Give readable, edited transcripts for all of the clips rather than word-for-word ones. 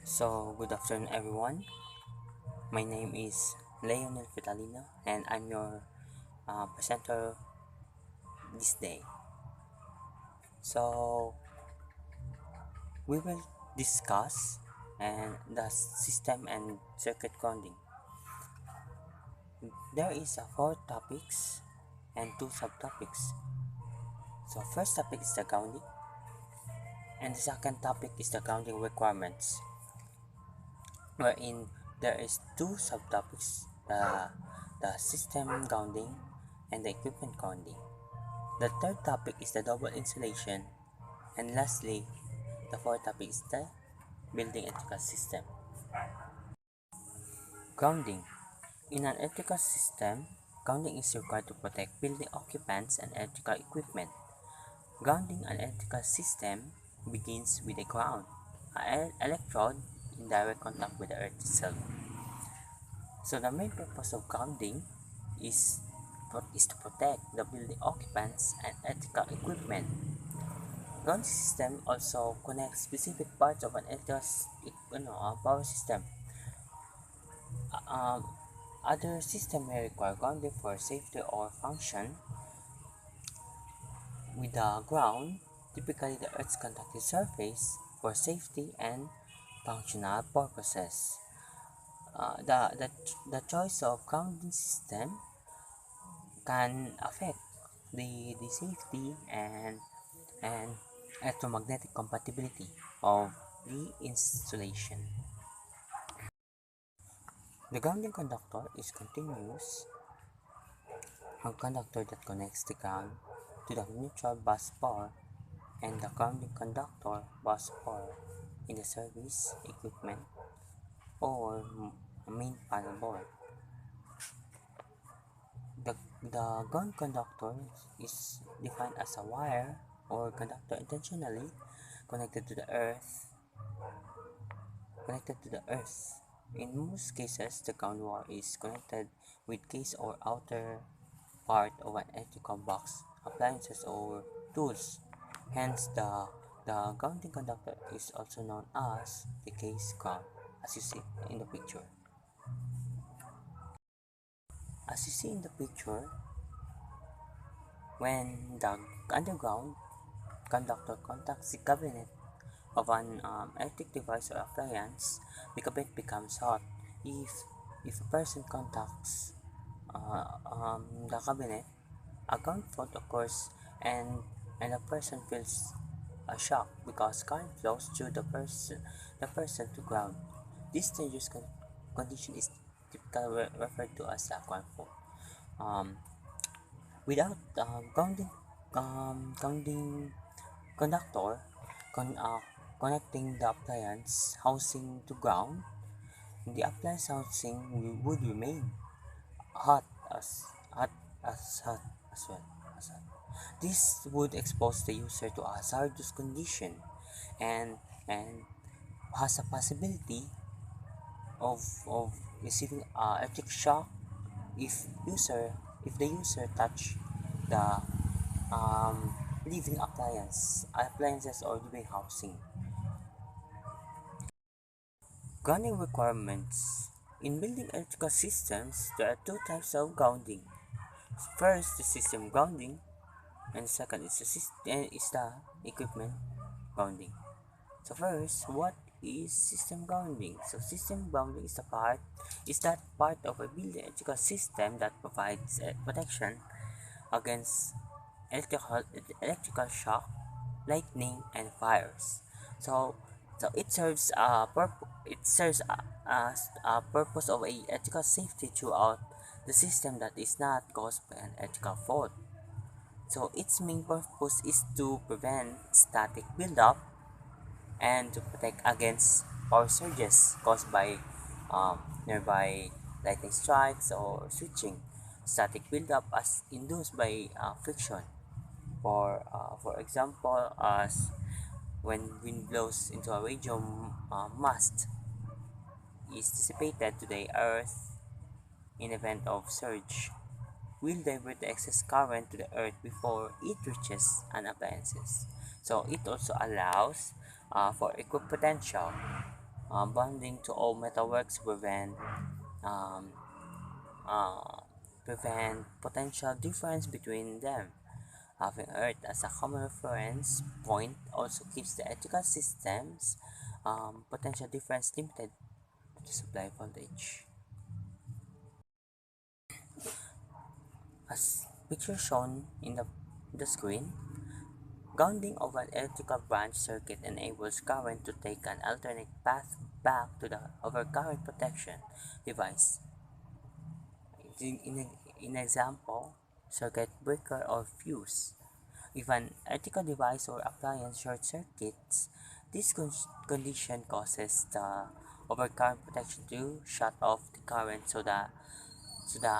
Good afternoon, everyone. My name is Leonel Vitalino, and I'm your presenter this day. So, we will discuss the system and circuit grounding. There is four topics and two subtopics. So, first topic is the grounding, and the second topic is the grounding requirements, wherein there is two subtopics: the system grounding and the equipment grounding. The third topic is the double insulation, and lastly, the fourth topic is the building electrical system. Grounding. In an electrical system, grounding is required to protect building occupants and electrical equipment. Grounding an electrical system begins with a ground, an electrode in direct contact with the earth itself. So the main purpose of grounding is, is to protect the building occupants and electrical equipment. Ground system also connects specific parts of an power system. Uh, um, Other system may require grounding for safety or function. With the ground, typically the Earth's conductive surface for safety and functional purposes. The choice of grounding system can affect the safety and electromagnetic compatibility of the installation. The grounding conductor is continuous a conductor that connects the ground to the neutral bus bar and the grounding conductor bus bar in the service equipment or main panel board. The ground conductor is defined as a wire or conductor intentionally connected to the earth connected to the earth. In most cases, the ground wire is connected with case or outer part of an electrical box, appliances, or tools. Hence, the grounding conductor is also known as the case ground, as you see in the picture. As you see in the picture, when the underground conductor contacts the cabinet of an electric device or appliance, the cabinet becomes hot. If if a person contacts the cabinet, a ground fault occurs and the person feels a shock because current flows through the person to ground. This dangerous condition is typically referred to as a ground fault. Um, Without grounding conductor con- uh, connecting the appliance housing to ground, the appliance housing would remain hot hot hot as well as hot. This would expose the user to a hazardous condition and and has a possibility of receiving electric shock if user if the user touch the um, living appliances or living housing. Grounding requirements. In building electrical systems, there are two types of grounding. First, the system grounding, and the second is the equipment grounding. So first, what is system grounding? So system grounding is that part of a building electrical system that provides protection against electrical shock, lightning, and fires. So so it serves as a purpose of a electrical safety throughout the system that is not caused by an electrical fault. So its main purpose is to prevent static buildup and to protect against power surges caused by nearby lightning strikes or switching. Static buildup as induced by friction. For example, as when wind blows into a radio mast is dissipated to the earth in event of surge, will divert the excess current to the earth before it reaches an appliances. So it also allows for equipotential. Bonding to all metalworks um, uh, prevent potential difference between them. Having Earth as a common reference point also keeps the electrical system's potential difference limited to the supply voltage. As picture shown in the screen, grounding of an electrical branch circuit enables current to take an alternate path back to the overcurrent protection device. In example, circuit breaker or fuse. If an electrical device or appliance short circuits, this condition causes the overcurrent protection to shut off the current so the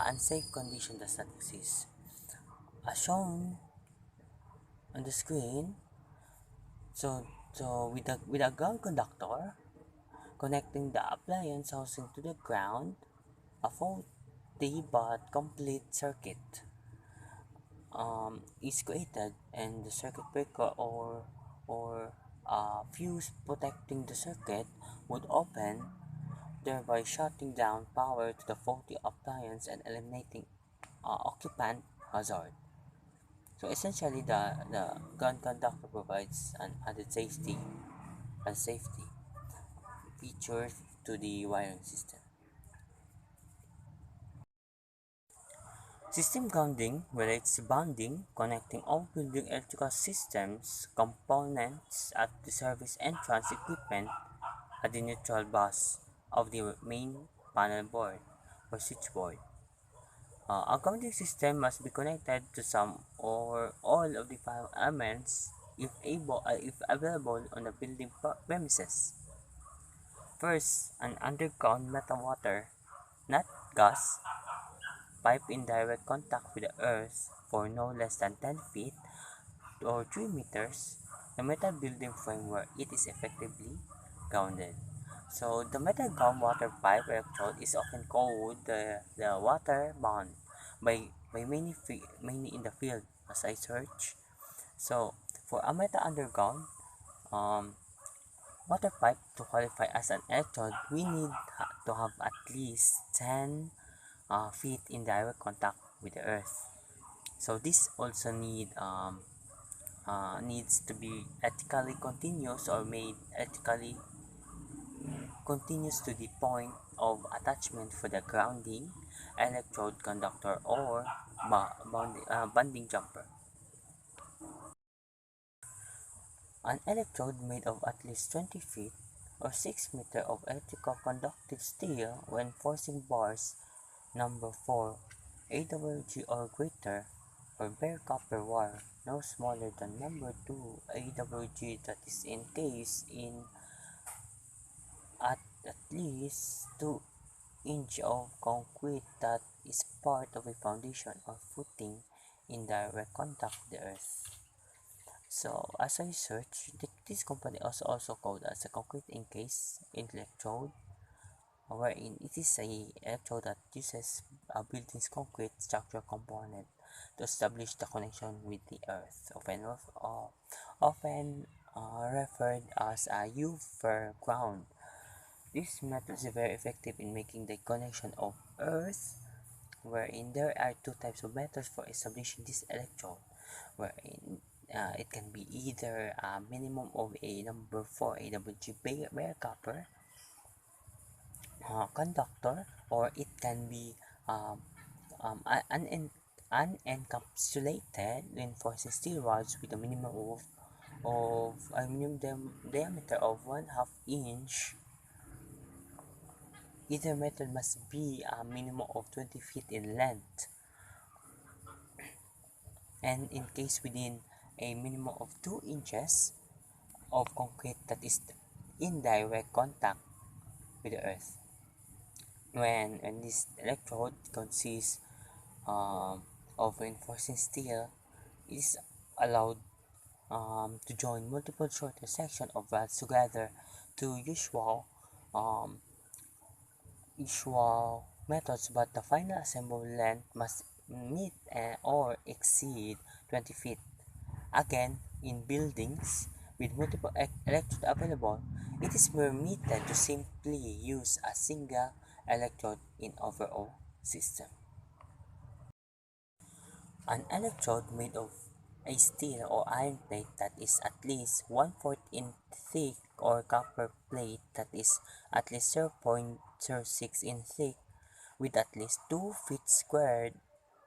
unsafe condition does not exist. As shown on the screen, so with a ground conductor connecting the appliance housing to the ground, a faulty but complete circuit is created, and the circuit breaker or fuse protecting the circuit would open, thereby shutting down power to the faulty appliance and eliminating occupant hazard. So essentially, the gun conductor provides an added safety feature to the wiring system. System grounding relates to bonding, connecting all building electrical systems components at the service entrance equipment at the neutral bus of the main panel board or switchboard. A grounding system must be connected to some or all of the five elements if available on the building premises. First, an underground metal water, not gas, pipe in direct contact with the earth for no less than 10 feet or 3 meters, the metal building frame where it is effectively grounded. So the metal groundwater pipe electrode is often called the water bond by many in the field as I search. So for a metal underground um, water pipe to qualify as an electrode, we need to have at least 10 feet in direct contact with the earth. So this also needs to be ethically continuous or made ethically continuous to the point of attachment for the grounding electrode conductor or bonding jumper. An electrode made of at least 20 feet or 6 meters of electrical conductive steel when forcing bars number 4 AWG or greater, or bare copper wire no smaller than number 2 AWG that is encased in at least 2 inch of concrete that is part of a foundation or footing in direct contact with the earth. So as I search, this company is also called as a concrete encased electrode, wherein it is a electrode that uses a building's concrete structure component to establish the connection with the earth, often referred as a U-fer ground. This method is very effective in making the connection of earth, wherein there are two types of methods for establishing this electrode, wherein it can be either a minimum of a number 4 AWG bare copper conductor, or it can be unencapsulated reinforcing steel rods with a minimum of aluminum diameter of 1/2 inch. Either method must be a minimum of 20 feet in length and encased within a minimum of 2 inches of concrete that is in direct contact with the earth. When this electrode consists of reinforcing steel, it is allowed to join multiple shorter sections of rods together to um, usual methods, but the final assembled length must meet or exceed 20 feet. Again, in buildings with multiple electrodes available, It is permitted to simply use a single electrode in overall system. An electrode made of a steel or iron plate that is at least 1/4 in thick or copper plate that is at least 0.06 in thick with at least 2 feet squared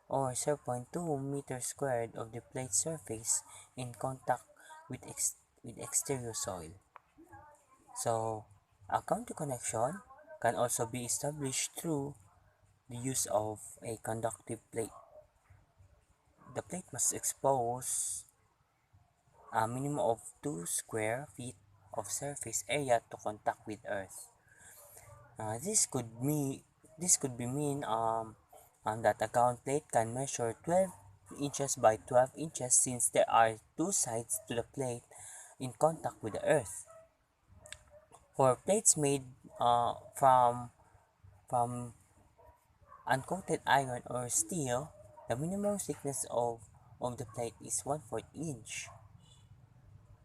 or 0.2 meters squared of the plate surface in contact with, with exterior soil. So, a counter connection can also be established through the use of a conductive plate. The plate must expose a minimum of 2 square feet of surface area to contact with earth. Uh, this could mean this could be mean that a ground plate can measure 12 inches by 12 inches since there are two sides to the plate in contact with the earth. For plates made from uncoated iron or steel, the minimum thickness of the plate is 1/4 inch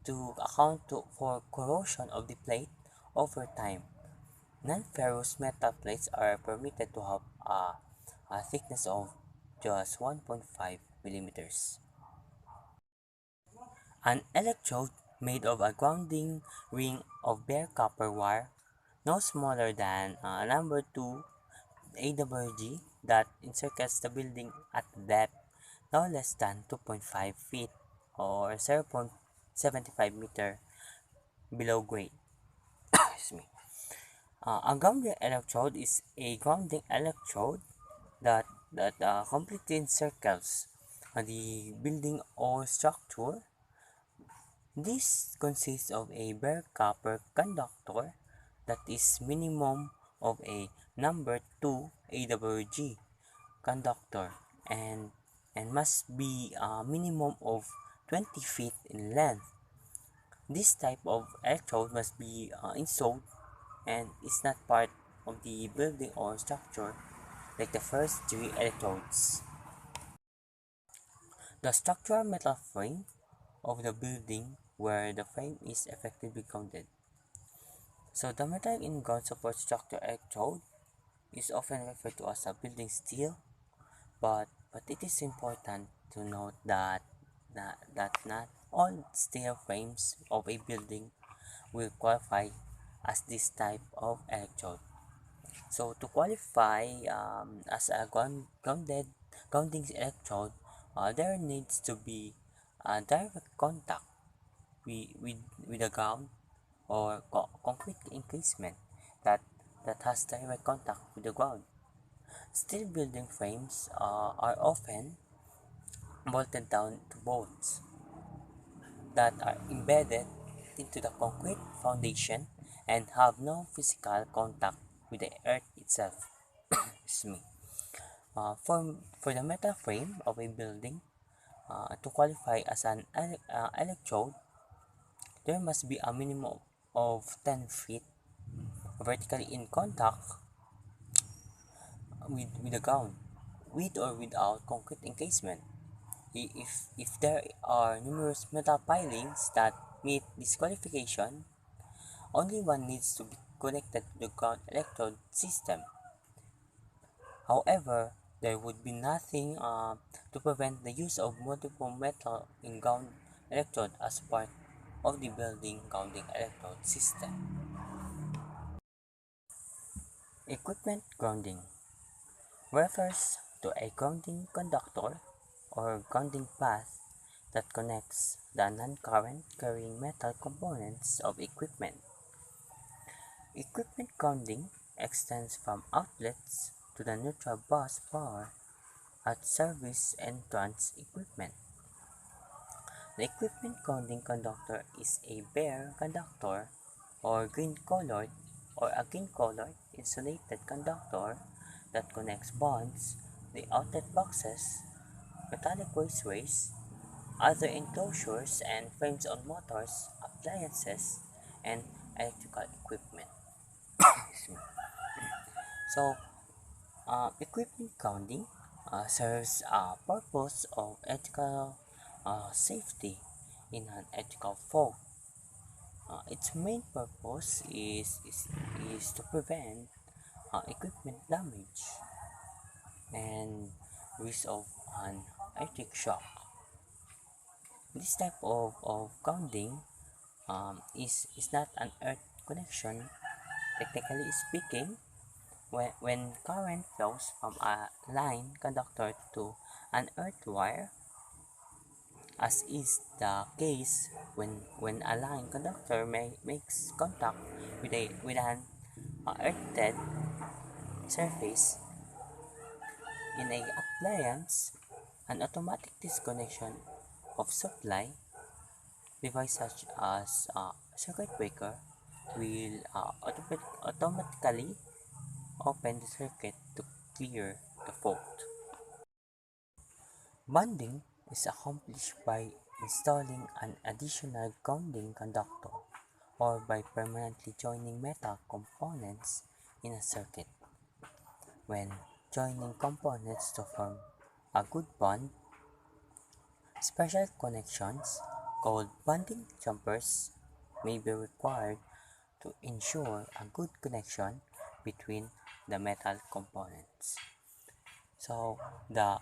to account for corrosion of the plate over time. Non-ferrous metal plates are permitted to have a thickness of just 1.5 millimeters. An electrode made of a grounding ring of bare copper wire, no smaller than number 2 AWG, that encircles the building at depth no less than 2.5 feet or 0.75 meter below grade. Excuse me. A grounding electrode is a grounding electrode that completely encircles the building or structure. This consists of a bare copper conductor that is minimum of a number 2 AWG conductor and must be a minimum of 20 feet in length. This type of electrode must be installed and is not part of the building or structure like the first three electrodes. The structural metal frame of the building where the frame is effectively grounded. So the metal in ground support structure electrode is often referred to as a building steel, but it is important to note that not all steel frames of a building will qualify as this type of electrode. So to qualify as a grounding electrode, there needs to be a direct contact with the ground or concrete encasement that, that has direct contact with the ground. Steel building frames are often bolted down to bolts that are embedded into the concrete foundation and have no physical contact with the earth itself. Excuse me. For the metal frame of a building to qualify as an electrode, there must be a minimum of 10 feet vertically in contact with the ground, with or without concrete encasement. If there are numerous metal pilings that meet this qualification, only one needs to be connected to the ground electrode system. However, there would be nothing to prevent the use of multiple metal in ground electrode as part of the building grounding electrode system. Equipment grounding refers to a grounding conductor or grounding path that connects the non-current carrying metal components of equipment. Equipment grounding extends from outlets to the neutral bus bar at service entrance equipment. The equipment grounding conductor is a bare conductor or green-colored or a green-colored insulated conductor that connects bonds, the outlet boxes, metallic raceways, other enclosures and frames on motors, appliances, and electrical equipment. So, equipment grounding serves a purpose of ethical safety in an ethical form. Its main purpose is to prevent equipment damage and risk of an electric shock. This type of grounding is not an earth connection. Technically speaking, when current flows from a line conductor to an earth wire, as is the case when a line conductor makes contact with an earthed surface in a appliance, an automatic disconnection of supply device such as a circuit breaker will automatically open the circuit to clear the fault. Bonding is accomplished by installing an additional grounding conductor or by permanently joining metal components in a circuit. When joining components to form a good bond, special connections called bonding jumpers may be required to ensure a good connection between the metal components. So the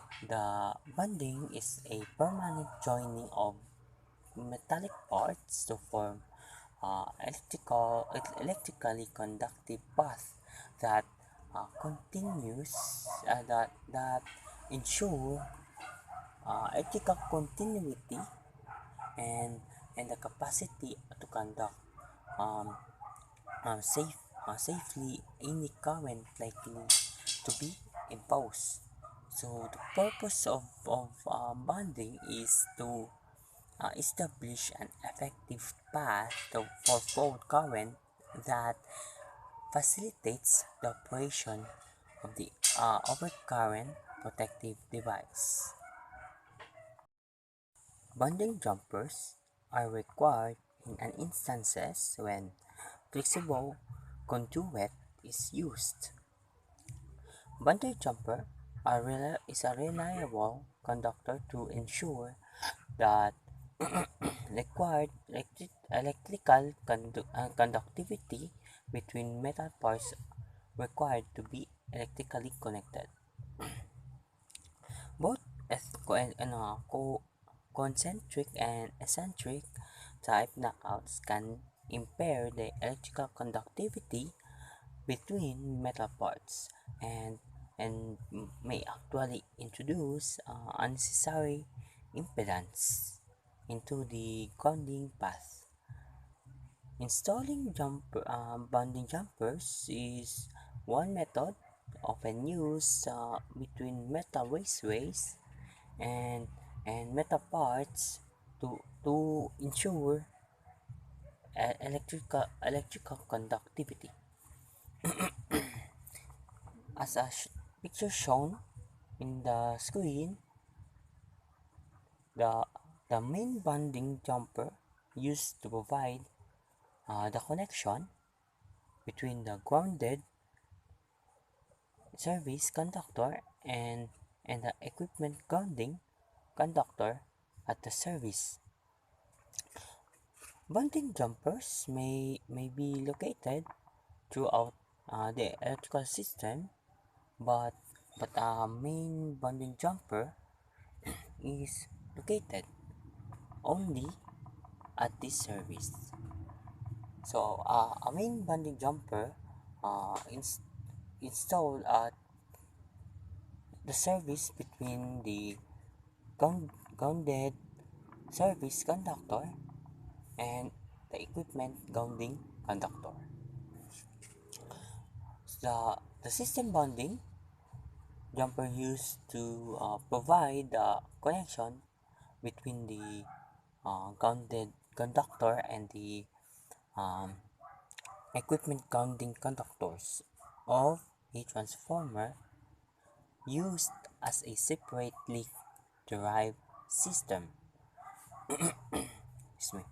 bonding is a permanent joining of metallic parts to form electrically conductive path that continues that ensure electrical continuity and the capacity to conduct um, safely any current likely to be imposed. So the purpose of bonding is to establish an effective path for fault current that facilitates the operation of the overcurrent protective device. Bonding jumpers are required in an instances when flexible conduit is used. Bonding jumper is a reliable conductor to ensure that required electrical conductivity between metal parts required to be electrically connected. Both concentric and eccentric type knockouts can impair the electrical conductivity between metal parts and may actually introduce unnecessary impedance into the grounding path. Installing bonding jumpers is one method often used between metal raceways and metal parts to ensure electrical conductivity. As a picture shown in the screen, the main bonding jumper used to provide the connection between the grounded service conductor and the equipment grounding conductor at the service. Bonding jumpers may be located throughout the electrical system, but a main bonding jumper is located only at this service. So a main bonding jumper installed at the service between the grounded service conductor and the equipment grounding conductor. The system bonding jumper used to provide the connection between the grounded conductor and the um, equipment grounding conductors of a transformer used as a separately derived system. Excuse me.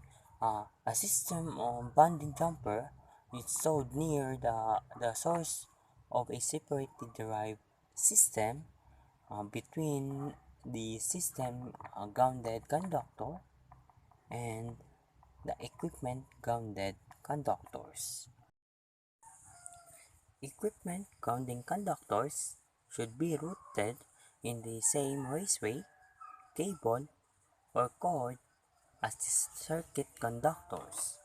A system bonding jumper installed near the source of a separately derived system between the system grounded conductor and the equipment grounded conductors. Equipment grounding conductors should be routed in the same raceway, cable, or cord as the circuit conductors.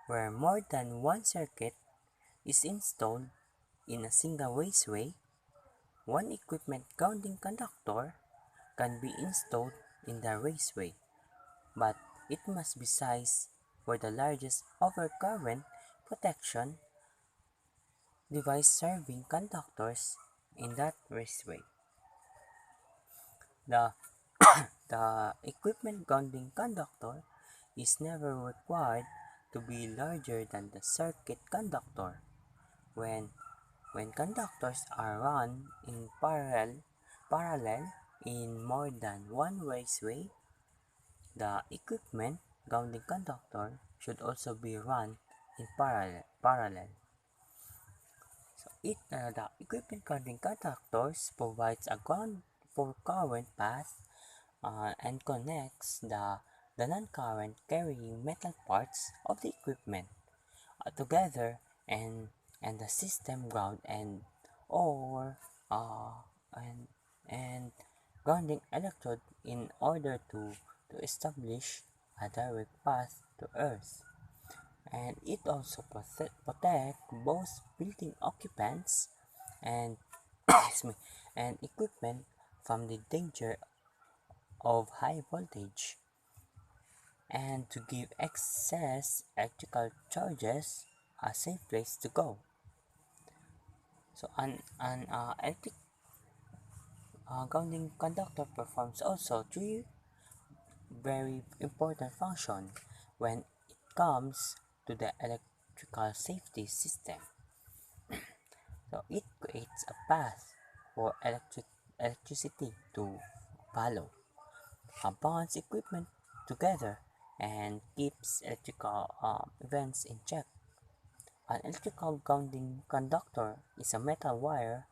Where more than one circuit is installed in a single raceway, one equipment grounding conductor can be installed in the raceway, but it must be sized for the largest overcurrent protection device serving conductors in that raceway. The, the equipment grounding conductor is never required to be larger than the circuit conductor. When conductors are run in parallel in more than one raceway, the equipment grounding conductor should also be run in parallel. The equipment grounding conductors provides a ground for current path and connects the non-current carrying metal parts of the equipment together and the system ground or uh, and and grounding electrode in order to establish a direct path to Earth. And it also protect both building occupants and and equipment from the danger of high voltage and to give excess electrical charges a safe place to go. So an electric grounding conductor performs also three very important functions when it comes to the electrical safety system. So it creates a path for electricity to follow, bonds equipment together, and keeps electrical events in check. An electrical grounding conductor is a metal wire,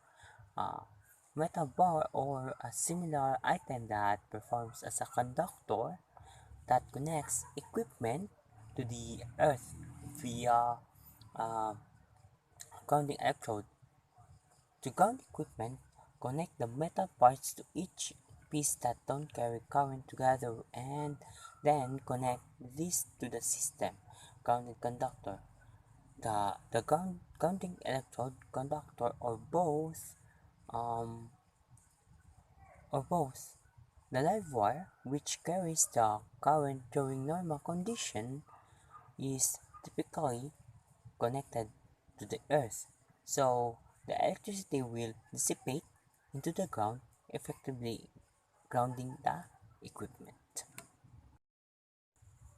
uh, metal bar, or a similar item that performs as a conductor that connects equipment to the earth via uh, grounding electrode. To ground equipment, connect the metal parts to each piece that don't carry current together and then connect this to the system grounding conductor. The grounding electrode conductor um, or both. The live wire, which carries the current during normal condition, is typically connected to the earth, so the electricity will dissipate into the ground, effectively grounding the equipment.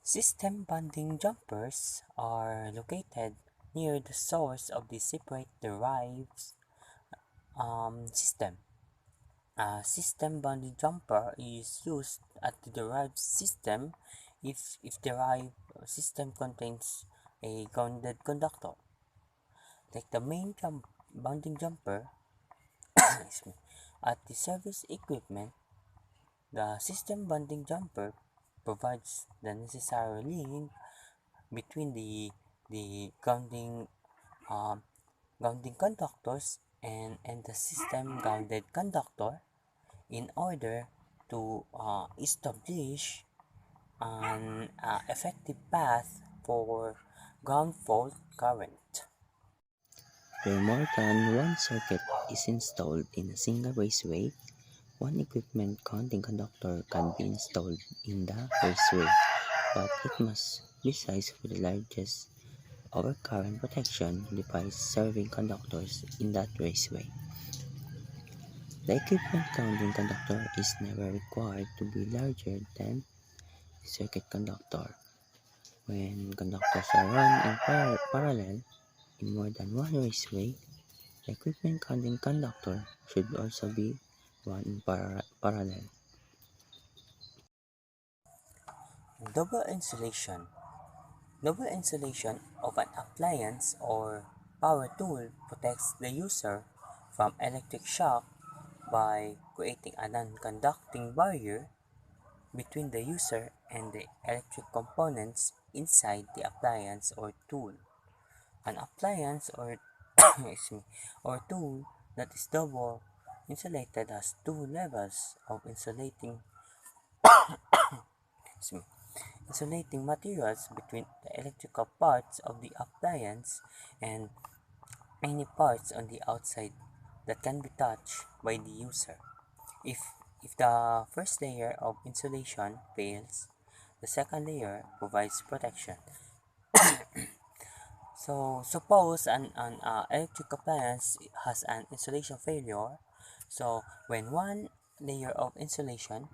System bonding jumpers are located near the source of the separate derived system. A system bonding jumper is used at the derived system if derived system contains a grounded conductor. Like the main bonding jumper at the service equipment, the system bonding jumper provides the necessary link between the grounding conductors and the system grounded conductor in order to establish an effective path for ground fault current. Where more than one circuit is installed in a single raceway, one equipment grounding conductor can be installed in the raceway, but it must be sized for the largest overcurrent protection device serving conductors in that raceway. The equipment grounding conductor is never required to be larger than the circuit conductor. When conductors are run in parallel in more than one raceway, the equipment grounding conductor should also be run in parallel. Double insulation. Double insulation of an appliance or power tool protects the user from electric shock by creating a non-conducting barrier between the user and the electric components inside the appliance or tool. An appliance or excuse me, or tool that is double insulated has two levels of excuse me, insulating materials between the electrical parts of the appliance and any parts on the outside that can be touched by the user. If if the first layer of insulation fails, the second layer provides protection. So suppose an electric appliance has an insulation failure. So when one layer of insulation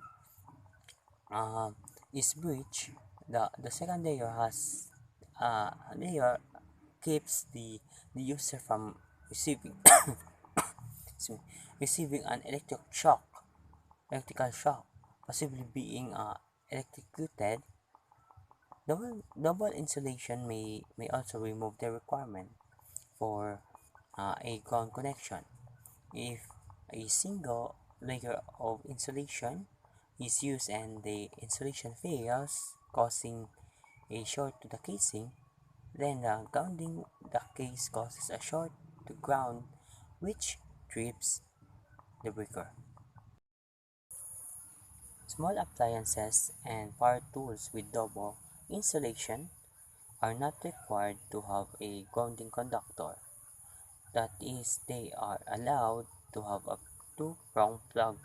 um, is breached, the second layer keeps the user from receiving excuse me, receiving an electrical shock, possibly being electrocuted. Double insulation may also remove the requirement for a ground connection. If a single layer of insulation is used and the insulation fails, causing a short to the casing, then grounding the case causes a short to ground, which trips the breaker. Small appliances and power tools with double insulation are not required to have a grounding conductor. That is, they are allowed to have a two-prong plug.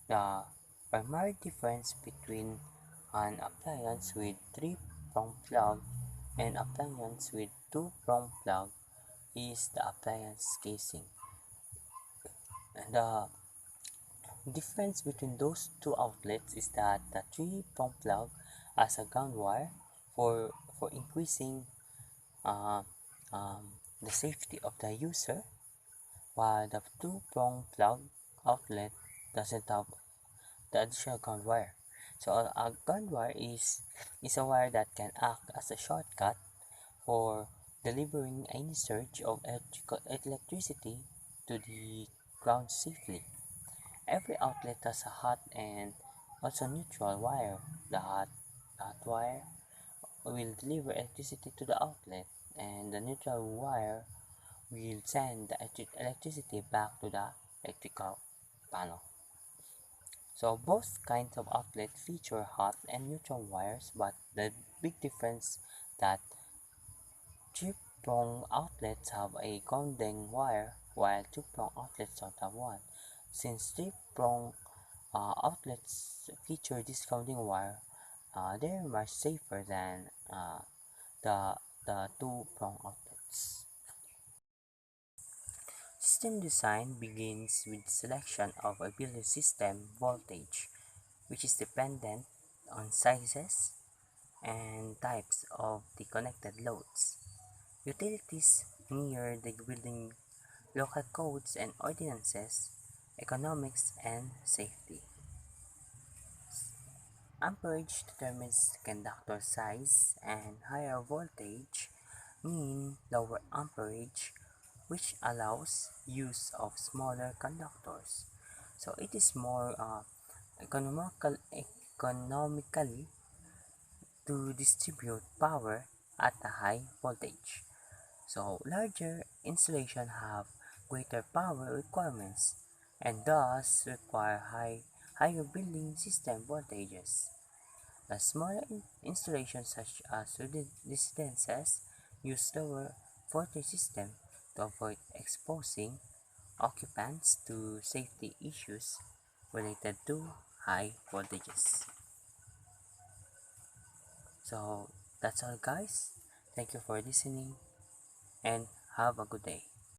The primary difference between an appliance with three-prong plug and appliance with two-prong plug is the appliance casing. The difference between those two outlets is that the three-prong plug has a ground wire for increasing uh, the safety of the user, while the two-prong plug outlet doesn't have the additional ground wire. So a ground wire is a wire that can act as a shortcut for delivering any surge of electricity to the ground safely. Every outlet has a hot and also neutral wire. The hot wire will deliver electricity to the outlet, and the neutral wire will send the electricity back to the electrical panel. So both kinds of outlet feature hot and neutral wires, but the big difference that three-prong outlets have a grounding wire while two-prong outlets don't have one. Since three-prong outlets feature this grounding wire, they're much safer than the two-prong outlets. System design begins with selection of a build system voltage, which is dependent on sizes and types of the connected loads. Utilities mirror the building local codes and ordinances, economics, and safety. Amperage determines conductor size, and higher voltage mean lower amperage, which allows use of smaller conductors. So it is more economically to distribute power at a high voltage. So larger insulation have greater power requirements and thus require higher building system voltages. A smaller installations such as residences use lower voltage system to avoid exposing occupants to safety issues related to high voltages. So that's all guys. Thank you for listening and have a good day.